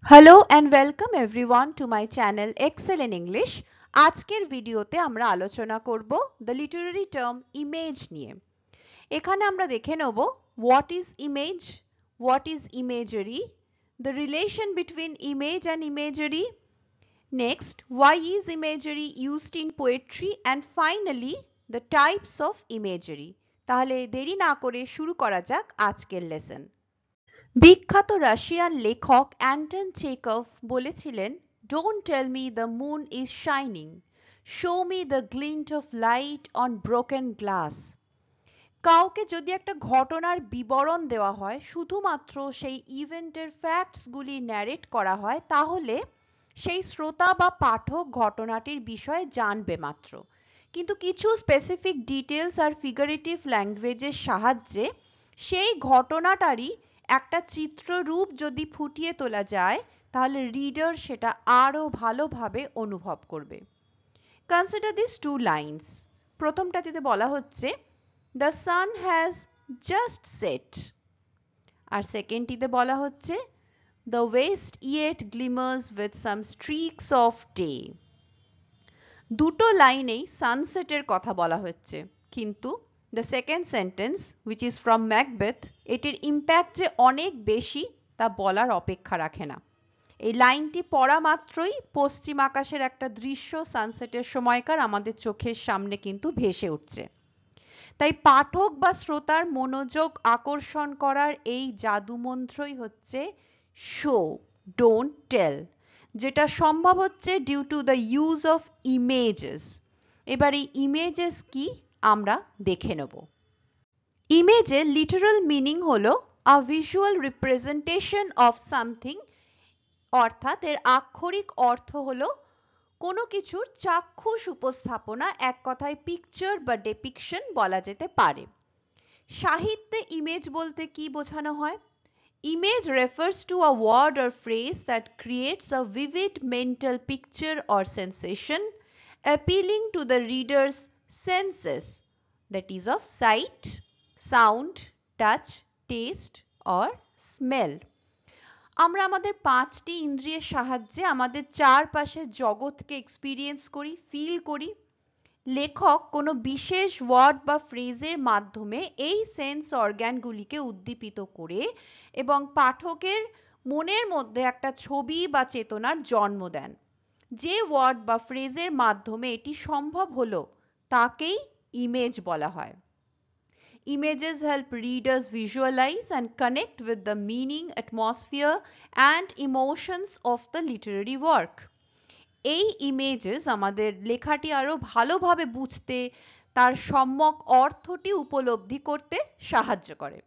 Hello and welcome everyone to my channel Excel in English. আজকের ভিডিওতে আমরা আলোচনা করব the literary term image নিয়ে। এখানে আমরা দেখে নেব what is image, what is imagery, the relation between image and imagery, next why is imagery used in poetry and finally the types of imagery। তাহলে দেরি না করে শুরু করা যাক আজকের লেসন। বিখ্যাত রাশিয়ান লেখক অ্যান্টন চেকভ বলেছিলেন, "don't tell me the moon is shining, show me the glint of light on broken glass." কাউকে যদি একটা ঘটনার বিবরণ দেওয়া হয়, শুধুমাত্র সেই ইভেন্টের ফ্যাক্টসগুলি ন্যারেট করা হয়, তাহলে সেই শ্রোতা বা পাঠক ঘটনাটির বিষয়ে জানবে মাত্র। কিন্তু কিছু স্পেসিফিক ডিটেলস আর ফিগারেটিভ ল্যাঙ্গুয়েজের সাহায্যে সেই ঘটনাটারই একটা চিত্ররূপ যদি ফুটিয়ে তোলা যায়, তাহলে রিডার সেটা আরো ভালোভাবে অনুভব করবে। Consider this two lines. প্রথমটাতে বলা হচ্ছে the sun has just set, আর সেকেন্ডটিতে বলা হচ্ছে the west yet glimmers with some streaks of day. দুটো লাইনেই সানসেটের কথা বলা হচ্ছে, কিন্তু the second sentence which is from Macbeth এটির ইম্প্যাক্ট যে অনেক বেশি তা বলার অপেক্ষা রাখে না। এই লাইনটি পড়া মাত্রই পশ্চিম আকাশের একটা দৃশ্য সানসেটের সময়কার আমাদের চোখের সামনে কিন্তু ভেসে উঠছে। তাই পাঠক বা শ্রোতার মনোযোগ আকর্ষণ করার এই জাদুমন্ত্রই হচ্ছে শো, ডোন্ট টেল, যেটা সম্ভব হচ্ছে due to the use of images. এবার এই ইমেজেস কি আমরা দেখে নেব। ইমেজের লিটারাল মিনিং হলো আ ভিজুয়াল রিপ্রেজেন্টেশন অফ সামথিং, অর্থাৎ এর আক্ষরিক অর্থ হলো কোনো কিছুর চাক্ষুষ উপস্থাপনা, এক কথায় পিকচার বা ডেপিকশন বলা যেতে পারে। সাহিত্যে ইমেজ বলতে কি বোঝানো হয়? Image refers to a word or phrase that creates a vivid mental picture or sensation appealing to the reader's senses, that is of sight, sound, touch, taste or smell. আমরা আমাদের পাঁচটি ইন্দ্রিয়ের সাহায্যে আমাদের চারপাশের জগৎকে এক্সপিরিয়েন্স করি, ফিল করি। লেখক কোনো বিশেষ ওয়ার্ড বা ফ্রেজের মাধ্যমে এই সেন্স অর্গানগুলিকে উদ্দীপিত করে এবং পাঠকের মনের মধ্যে একটা ছবি বা চেতনার জন্ম দেন। যে ওয়ার্ড বা ফ্রেজের মাধ্যমে এটি সম্ভব হলো তাকেই ইমেজ বলা হয়। Images help readers visualize and connect with the meaning, atmosphere and emotions of the literary work. এই ইমেজেস আমাদের লেখাটি আরো ভালোভাবে বুঝতে, তার সম্যক অর্থটি উপলব্ধি করতে সাহায্য করে।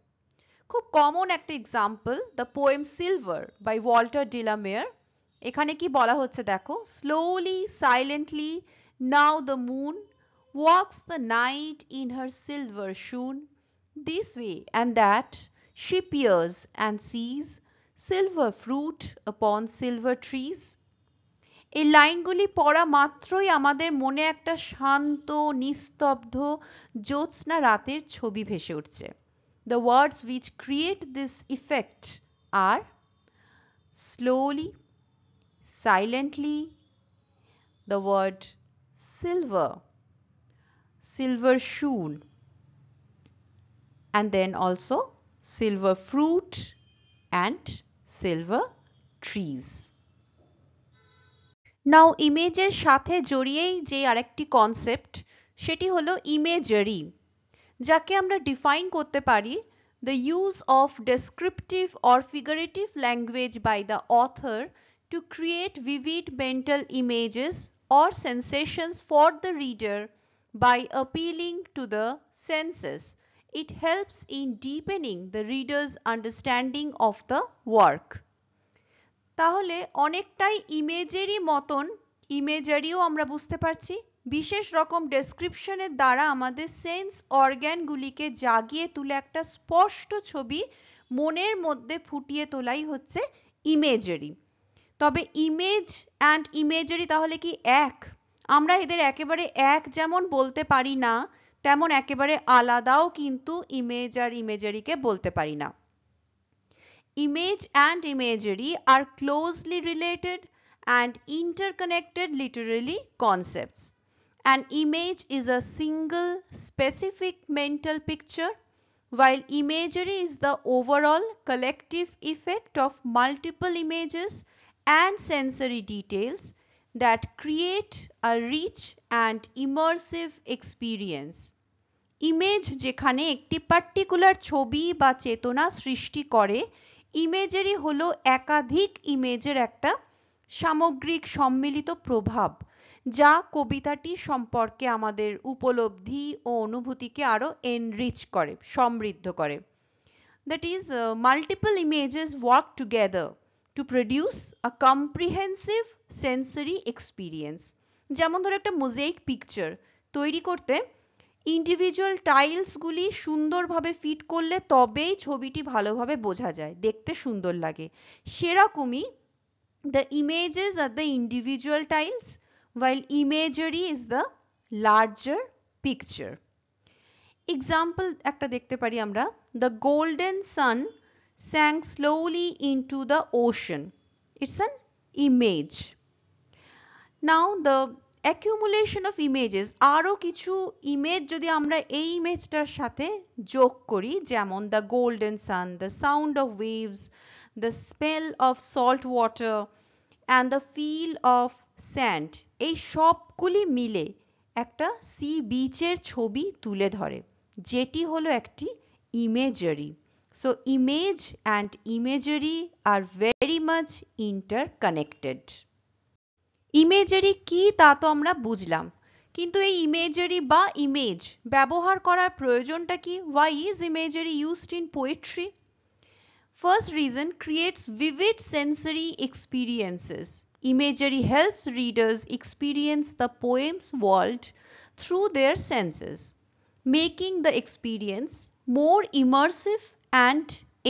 খুব কমন একটা example, the poem Silver by Walter de la Mare. এখানে কি বলা হচ্ছে দেখো, slowly silently now the moon walks the night in her silver shoon, this way and that she peers and sees silver fruit upon silver trees. এই লাইনগুলি পড়া মাত্রই আমাদের মনে একটা শান্ত, নিস্তব্ধ জ্যোৎস্না রাতের ছবি ভেসে উঠছে। The words which create this effect are slowly, silently, the word silver, silver shoon, and then also silver fruit and silver trees. নাও ইমেজের সাথে জড়িয়েই যে আরেকটি কনসেপ্ট, সেটি হলো ইমেজারি, যাকে আমরা ডিফাইন করতে পারি the use of descriptive or figurative language by the author to create vivid mental images or sensations for the reader by appealing to the senses. It helps in deepening the reader's understanding of the work. তাহলে অনেকটাই ইমেজেরই মতন ইমেজারিও আমরা বুঝতে পারছি। বিশেষ রকম ডেসক্রিপশনের দ্বারা আমাদের সেন্স অর্গানগুলিকে জাগিয়ে তুলে একটা স্পষ্ট ছবি মনের মধ্যে ফুটিয়ে তোলাই হচ্ছে ইমেজারি। তবে ইমেজ অ্যান্ড ইমেজারি তাহলে কি এক? আমরা এদের একেবারে এক যেমন বলতে পারি না, তেমন একেবারে আলাদাও কিন্তু ইমেজ আর ইমেজারিকে বলতে পারি না। image and imagery are closely related and interconnected literary concepts. An image is a single specific mental picture, while imagery is the overall collective effect of multiple images and sensory details that create a rich and immersive experience. Image যেখানে একটি particular ছবি বা চেতনা সৃষ্টি করে, imagery হলো একাধিক ইমেজের একটা সামগ্রিক সম্মিলিত প্রভাব যা কবিতাটি সম্পর্কে আমাদের উপলব্ধি ও অনুভূতিকে আরো এনরিচ করে, সমৃদ্ধ করে। That is, multiple images work together to produce a comprehensive sensory experience. যেমন ধরো একটা মোজাইক পিকচার তৈরি করতে ইন্ডিভিজুয়াল টাইলস গুলি সুন্দরভাবে ফিট করলে তবেই ছবিটি ভালোভাবে বোঝা যায়, দেখতে সুন্দর লাগে। সেরকমই the images are the individual tiles while imagery is the larger picture. Example একটা দেখতে পারি আমরা, the golden sun sank slowly into the ocean. It's an image. Now the accumulation of images, আরো কিছু ইমেজ যদি আমরা এই ইমেজটার সাথে যোগ করি, যেমন the golden sun, the sound of waves, the smell of salt water and the feel of sand, এই সবগুলি মিলে একটা সি বিচের ছবি তুলে ধরে, যেটি হলো একটি imagery. So image and imagery are very much interconnected. Imagery কি তা তো আমরা বুঝলাম, কিন্তু এই ইমেজারি বা ইমেজ ব্যবহার করার প্রয়োজনটা কি? Why is imagery used in poetry? First reason, creates vivid sensory experiences. Imagery helps readers experience the poem's world through their senses, making the experience more immersive and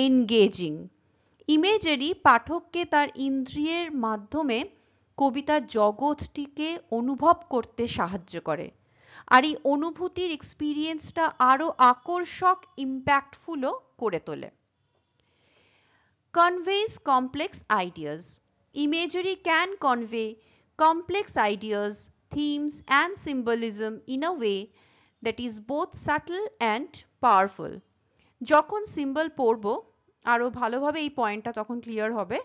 engaging. Imagery পাঠককে তার ইন্দ্রিয়ের মাধ্যমে কবিতার জগৎটিকে অনুভব করতে সাহায্য করে, আর এই অনুভূতির এক্সপিরিয়েন্সটা আরো আকর্ষক, ইম্প্যাক্টফুলও করে তোলে। Conveys complex ideas. Imagery can convey complex ideas, themes and symbolism in a way that is both subtle and powerful. যখন সিম্বল পড়ব আরো ভালোভাবে এই পয়েন্টটা তখন ক্লিয়ার হবে।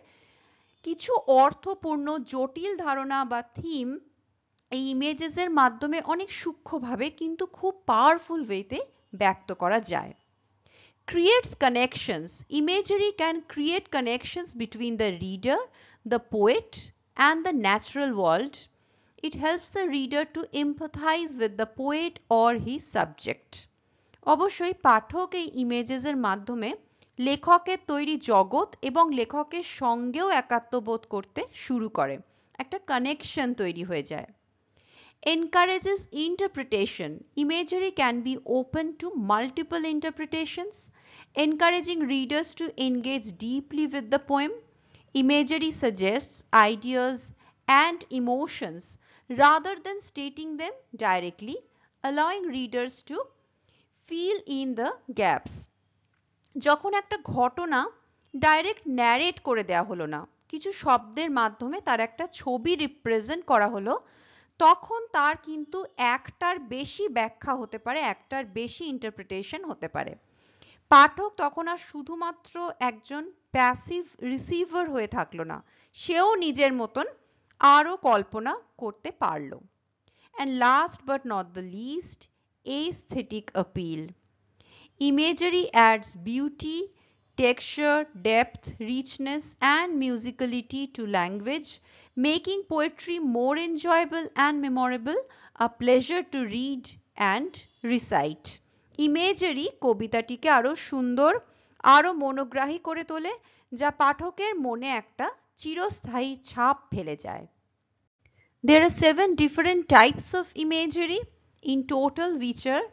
কিছু অর্থপূর্ণ জটিল ধারণা বা থিম এই ইমেজেসের মাধ্যমে অনেক সূক্ষ্মভাবে কিন্তু খুব পাওয়ারফুল ওয়েতে ব্যক্ত করা যায়। Creates connections. Imagery can create connections between the reader, the poet, and the natural world. It helps the reader to empathize with the poet or his subject. অবশ্যই পাঠক এই ইমেজেসের মাধ্যমে লেখকের তৈরি জগৎ এবং লেখকের সঙ্গেও একাত্মবোধ করতে শুরু করে, একটা কানেকশন তৈরি হয়ে যায়। Encourages interpretation. Imagery can be open to multiple interpretations, encouraging readers to engage deeply with the poem. Imagery suggests ideas and emotions rather than stating them directly, allowing readers to fill in the gaps. যখন একটা ঘটনা direct narrate করে দেওয়া হলো না, কিছু শব্দের মাধ্যমে তার একটা ছবি রিপ্রেজেন্ট করা হলো, তখন তার কিন্তু একটার বেশি ব্যাখ্যা হতে পারে, একটার বেশি ইন্টারপ্রিটেশন হতে পারে। পাঠক তখন আর শুধুমাত্র একজন প্যাসিভ রিসিভার হয়ে থাকলো না, সেও নিজের মতন আরো কল্পনা করতে পারলো। And last but not the least, aesthetic appeal. Imagery adds beauty, texture, depth, richness and musicality to language, making poetry more enjoyable and memorable, a pleasure to read and recite. Imagery কবিতাটিকে আরো সুন্দর, আরো মনোগ্রাহী করে তোলে, যা পাঠকের মনে একটা চিরস্থায়ী ছাপ ফেলে যায়। There are 7 different types of imagery in total, which are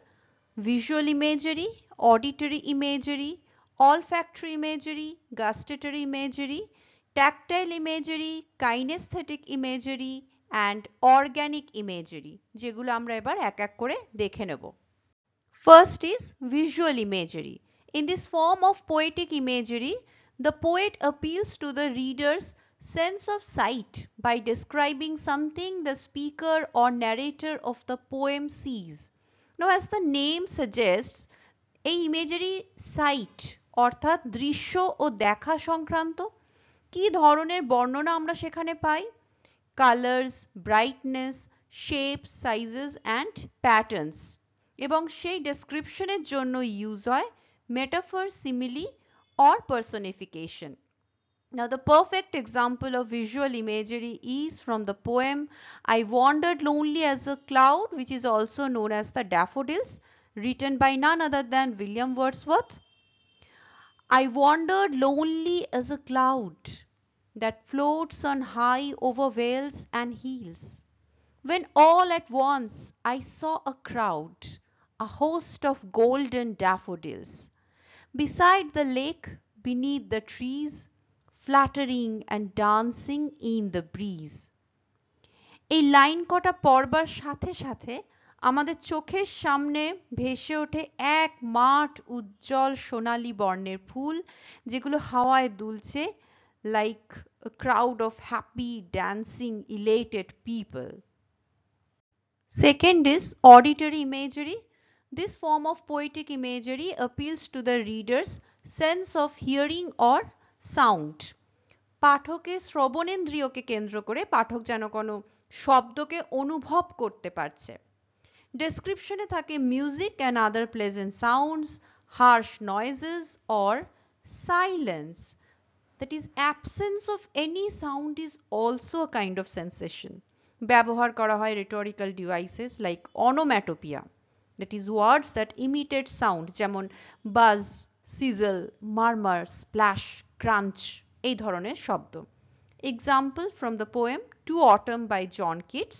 visual imagery, auditory imagery, olfactory imagery, gustatory imagery, tactile imagery, kinesthetic imagery and organic imagery, যেগুলো আমরা এবার এক এক করে দেখে নেব। First is visual imagery. In this form of poetic imagery, The poet appeals to the reader's sense of sight by describing something the speaker or narrator of the poem sees. Now, as the name suggests, এই ইমেজেরি site অর্থাৎ দৃশ্য ও দেখা সংক্রান্ত। কি ধরনের বর্ণনা আমরা সেখানে পাই? Colours, brightness, shapes, sizes and patterns, এবং সেই ডেসক্রিপশনের জন্য ইউজ হয় metaphor, simile or personification. Now, the perfect example of visual imagery is from the poem I Wandered Lonely as a Cloud, which is also known as the Daffodils, written by none other than William Wordsworth. I wandered lonely as a cloud that floats on high over vales and hills, when all at once I saw a crowd, a host of golden daffodils, beside the lake, beneath the trees, fluttering and dancing in the breeze. এই line কটা পড়বার সাথে সাথে আমাদের চোখের সামনে ভেসে ওঠে এক মাঠ উজ্জ্বল সোনালী বর্ণের ফুল, যেগুলো হাওয়ায় দুলছে, like a crowd of happy, dancing, elated people. Second is auditory imagery. This form of poetic imagery appeals to the reader's sense of hearing or sound. পাঠকের শ্রবণেন্দ্রিয়কে কেন্দ্র করে পাঠক যেন কোনো শব্দকে অনুভব করতে পারছে। ডেসক্রিপশনে থাকে music and other pleasant sounds, harsh noises or silence. That is absence of any sound is also a kind of sensation. ব্যবহার করা হয় rhetorical devices like onomatopoeia, that is words that imitate sound, যেমন buzz, sizzle, murmur, splash, crunch, এই ধরনের শব্দ। Example from the poem To Autumn by John Keats.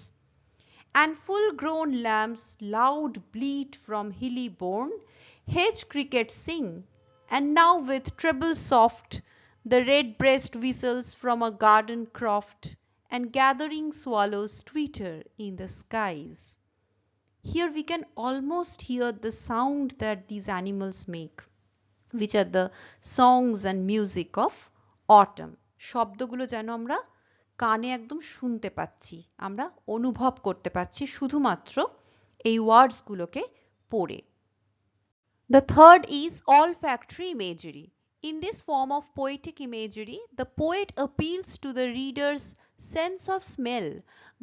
And full-grown lambs loud bleat from hilly bourne, hedge crickets sing, and now with treble soft the red-breast whistles from a garden croft, and gathering swallows twitter in the skies. Here we can almost hear the sound that these animals make, which are the songs and music of autumn. শব্দগুলো যেন আমরা কানে একদম শুনতে পাচ্ছি, আমরা অনুভব করতে পাচ্ছি শুধুমাত্র এই ওয়ার্ডসগুলোকে পড়ে। The third is olfactory imagery. In this form of poetic imagery, the poet appeals to the reader's sense of smell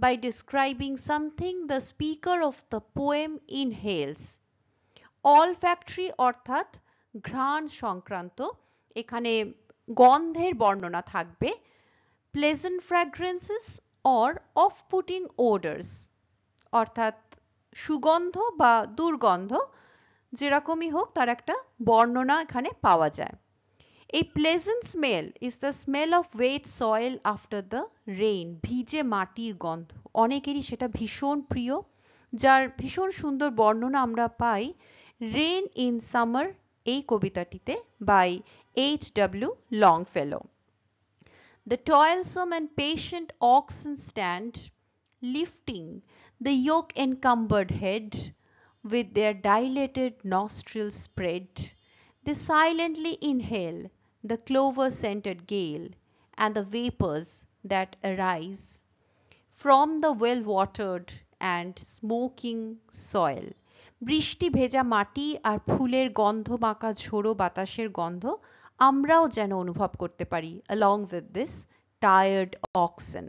by describing something the speaker of the poem inhales. Olfactory অর্থাৎ ঘ্রাণ সংক্রান্ত, এখানে গন্ধের বর্ণনা থাকবে, pleasant fragrances or off-putting odors, অর্থাৎ সুগন্ধ বা দুর্গন্ধ যেরকমই হোক তার একটা বর্ণনা এখানে পাওয়া যায়। A pleasant smell is the smell of wet soil after the rain. ভিজে মাটির গন্ধ অনেকেরই সেটা ভীষণ প্রিয়, যার ভীষণ সুন্দর বর্ণনা আমরা পাই রেন ইন সামার এই কবিতাটিতে by H.W. Longfellow. The toilsome and patient oxen stand, lifting the yoke-encumbered head, with their dilated nostrils spread. They silently inhale the clover-scented gale and the vapors that arise from the well-watered and smoking soil. বৃষ্টি ভেজা মাটি আর ফুলের গন্ধ মাখা ঝোড়ো বাতাসের গন্ধ আমরাও যেন অনুভব করতে পারি along with this tired oxen.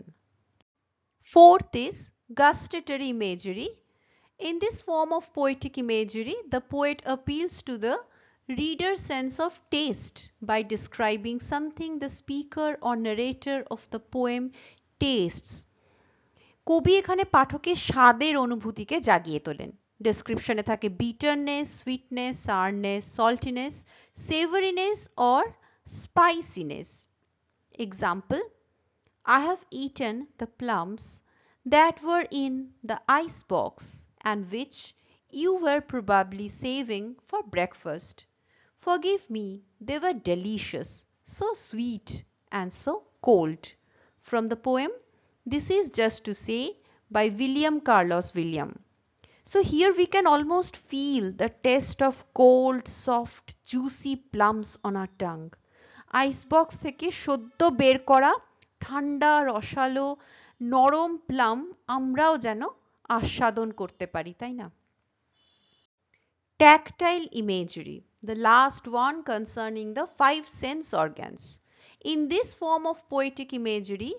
Fourth is gustatory imagery. In this form of poetic imagery, the poet appeals to the reader's sense of taste by describing something the speaker or narrator of the poem tastes. কবি এখানে পাঠকের স্বাদের অনুভূতিকে জাগিয়ে তোলেন। ডেসক্রিপশনে থাকে bitterness, sweetness, sourness, saltiness, savoriness or spiciness. Example, I have eaten the plums that were in the ice box and which you were probably saving for breakfast. Forgive me, they were delicious, so sweet and so cold. From the poem, This is Just to Say by William Carlos Williams. So here we can almost feel the taste of cold, soft, juicy plums on our tongue. Ice box থেকে সদ্য বের করা ঠান্ডা রসালো নরম plum আমরাও যেন আস্বাদন করতে পারি, তাই না? Tactile imagery, the last one concerning the five sense organs. In this form of poetic imagery,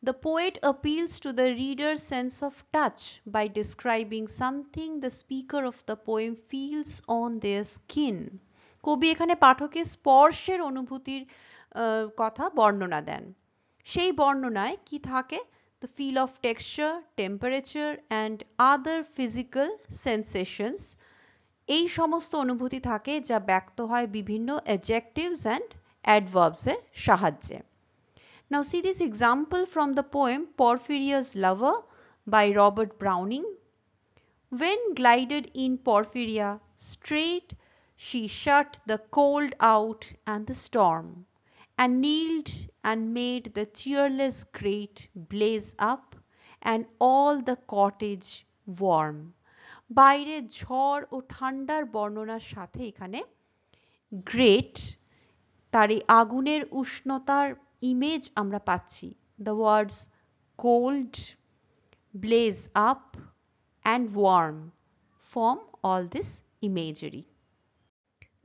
the poet appeals to the reader's sense of touch by describing something the speaker of the poem feels on their skin. কবি এখানে পাঠকের স্পর্শের অনুভূতির কথা বর্ণনা দেন। সেই বর্ণনায় কি থাকে? The feel of texture, temperature and other physical sensations, এই সমস্ত অনুভূতি থাকে যা ব্যক্ত হয় বিভিন্ন adjectives and adverbs এর সাহায্যে। Now see this example from the poem Porphyria's Lover by Robert Browning. When glided in Porphyria, straight she shut the cold out and the storm, and kneeled and made the cheerless grate blaze up, and all the cottage warm. বাইরে ঝড় ও ঠান্ডার বর্ণনার সাথে এখানে great তার এই আগুনের উষ্ণতার ইমেজ আমরা পাচ্ছি। The words cold, blaze up and warm form all this imagery.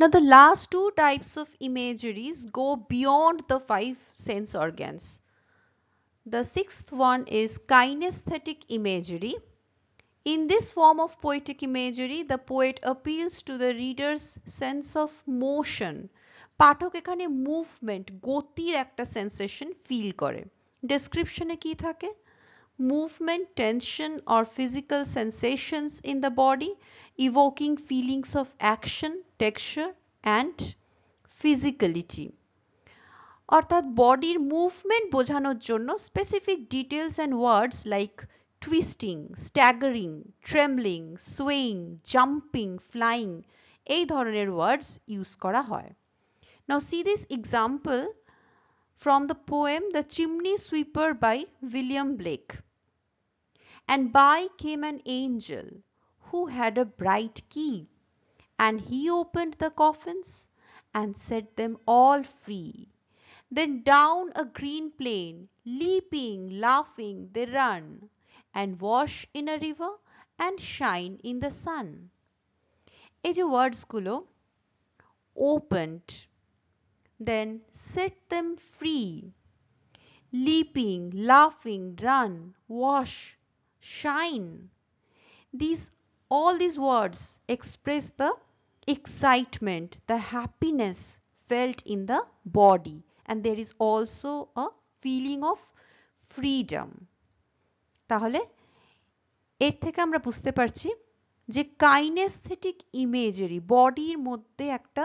Now the last two types of imageries go beyond the five sense organs. The sixth one is kinesthetic imagery. In this form of poetic imagery, the poet appeals to the reader's sense of motion. পাঠক এখানে movement, গতির একটা sensation feel করে। ডেসক্রিপশনে কি থাকে? Movement, tension or physical sensations in the body, evoking feelings of action, texture and physicality. অর্থাৎ বডির movement বোঝানোর জন্য specific details and words like twisting, staggering, trembling, swing, jumping, flying এই ধরনের ওয়ার্ডস ইউজ করা হয়। Now see this example from the poem The Chimney Sweeper by William Blake. And by came an angel who had a bright key, and he opened the coffins and set them all free. Then down a green plain, leaping, laughing, they run, and wash in a river and shine in the sun. এই যে ওয়ার্ডসগুলো, opened, then set them free, leaping, laughing, run, wash, shine. All these words express the excitement, the happiness felt in the body, and there is also a feeling of freedom. তাহলে এর থেকে আমরা বুঝতে পারছি যে kinaesthetic ইমেজেরি, বডির মধ্যে একটা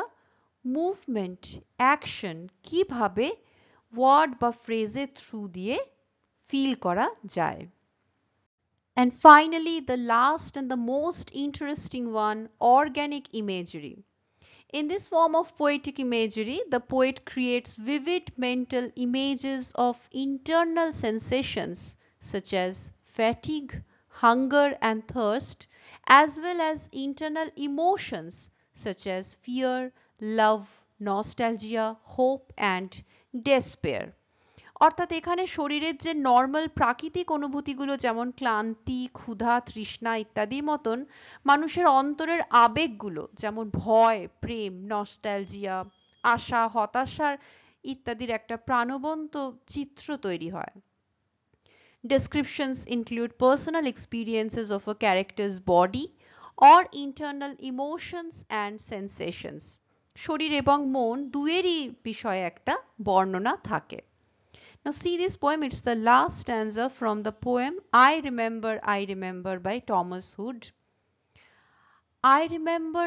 মুভমেন্ট, অ্যাকশন কিভাবে ওয়ার্ড বা ফ্রেজের থ্রু দিয়ে ফিল করা যায়। And finally, the last and the most interesting one, organic imagery. In this form of poetic imagery, the poet creates vivid mental images of internal sensations such as fatigue, hunger and thirst, as well as internal emotions such as fear, love, nostalgia, hope and despair. অর্থাৎ এখানে শরীরের যে normal প্রাকৃতিক অনুভূতিগুলো যেমন ক্লান্তি, ক্ষুধা, তৃষ্ণা ইত্যাদির মতন মানুষের অন্তরের আবেগগুলো যেমন ভয়, প্রেম, নস্টালজিয়া, আশা, হতাশার ইত্যাদির একটা প্রাণবন্ত চিত্র তৈরি হয়। Descriptions include personal experiences of a character's body or internal emotions and sensations. শরীর এবং মন দুয়েরই বিষয়ে একটা বর্ণনা থাকে। Now see this poem, it's the last stanza from the poem I Remember by Thomas Hood. I remember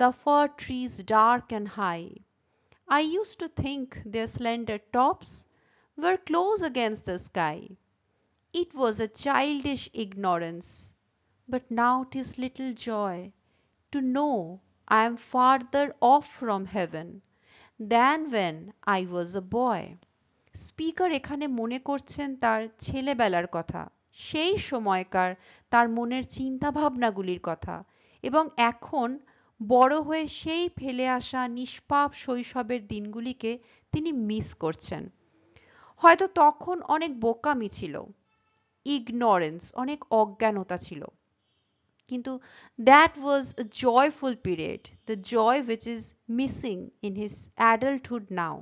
the fir trees dark and high. I used to think their slender tops were close against the sky. It was a childish ignorance, but now 'tis little joy to know I am farther off from heaven than when I was a boy. Speaker এখানে মনে করছেন তার ছেলেবেলার কথা, সেই সময়কার তার মনের চিন্তা ভাবনাগুলির কথা, এবং এখন বড় হয়ে সেই ফেলে আসা নিষ্পাপ শৈশবের দিনগুলিকে তিনি মিস করছেন। হয়তো তখন অনেক বোকামি ছিল, ইগনোরেন্স, অনেক অজ্ঞানতা ছিল, কিন্তু that was a joyful period, the joy which is missing in his adulthood now.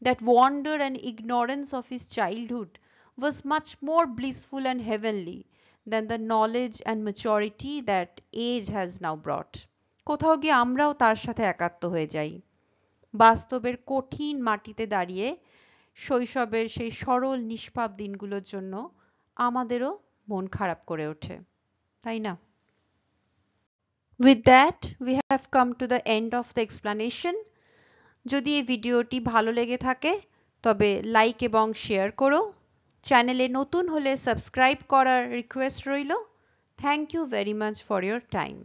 That wonder and ignorance of his childhood was much more blissful and heavenly than the knowledge and maturity that age has now brought. কোথাও গিয়ে আমরাও তার সাথে একাত্ম হয়ে যাই, বাস্তবের কঠিন মাটিতে দাঁড়িয়ে শৈশবের সেই সরল নিষ্পাপ দিনগুলোর জন্য আমাদেরও মন খারাপ করে ওঠে, তাই না? With that, we have come to the end of the explanation. যদি এই ভিডিওটি ভালো লেগে থাকে তবে লাইক এবং শেয়ার করো। চ্যানেলে নতুন হলে সাবস্ক্রাইব করার রিকোয়েস্ট রইল। Thank you very much for your time.